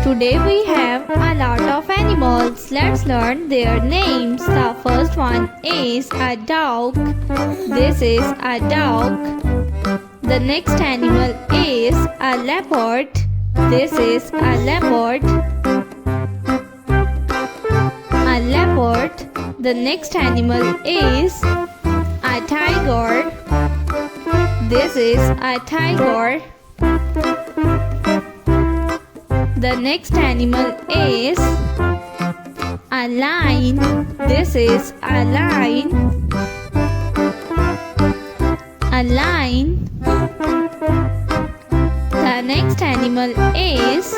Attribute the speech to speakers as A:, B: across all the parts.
A: Today we have a lot of animals. Let's learn their names. The first one is a dog. This is a dog. The next animal is a leopard. This is a leopard. A leopard. The next animal is a tiger. This is a tiger. The next animal is a lion. This is a lion. A lion. The next animal is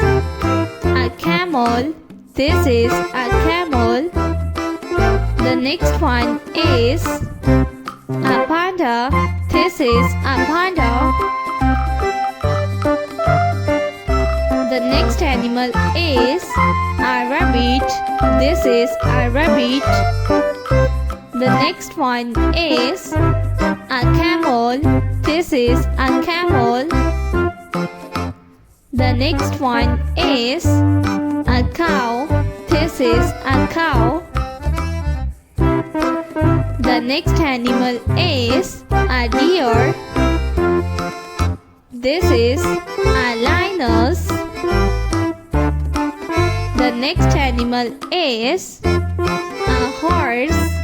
A: a camel. This is a camel. The next one is a panda. This is a panda. The next animal is a rabbit. This is a rabbit. The next one is a camel. This is a camel. The next one is a cow. This is a cow. The next animal is a deer. This is a lioness. The next animal is a horse.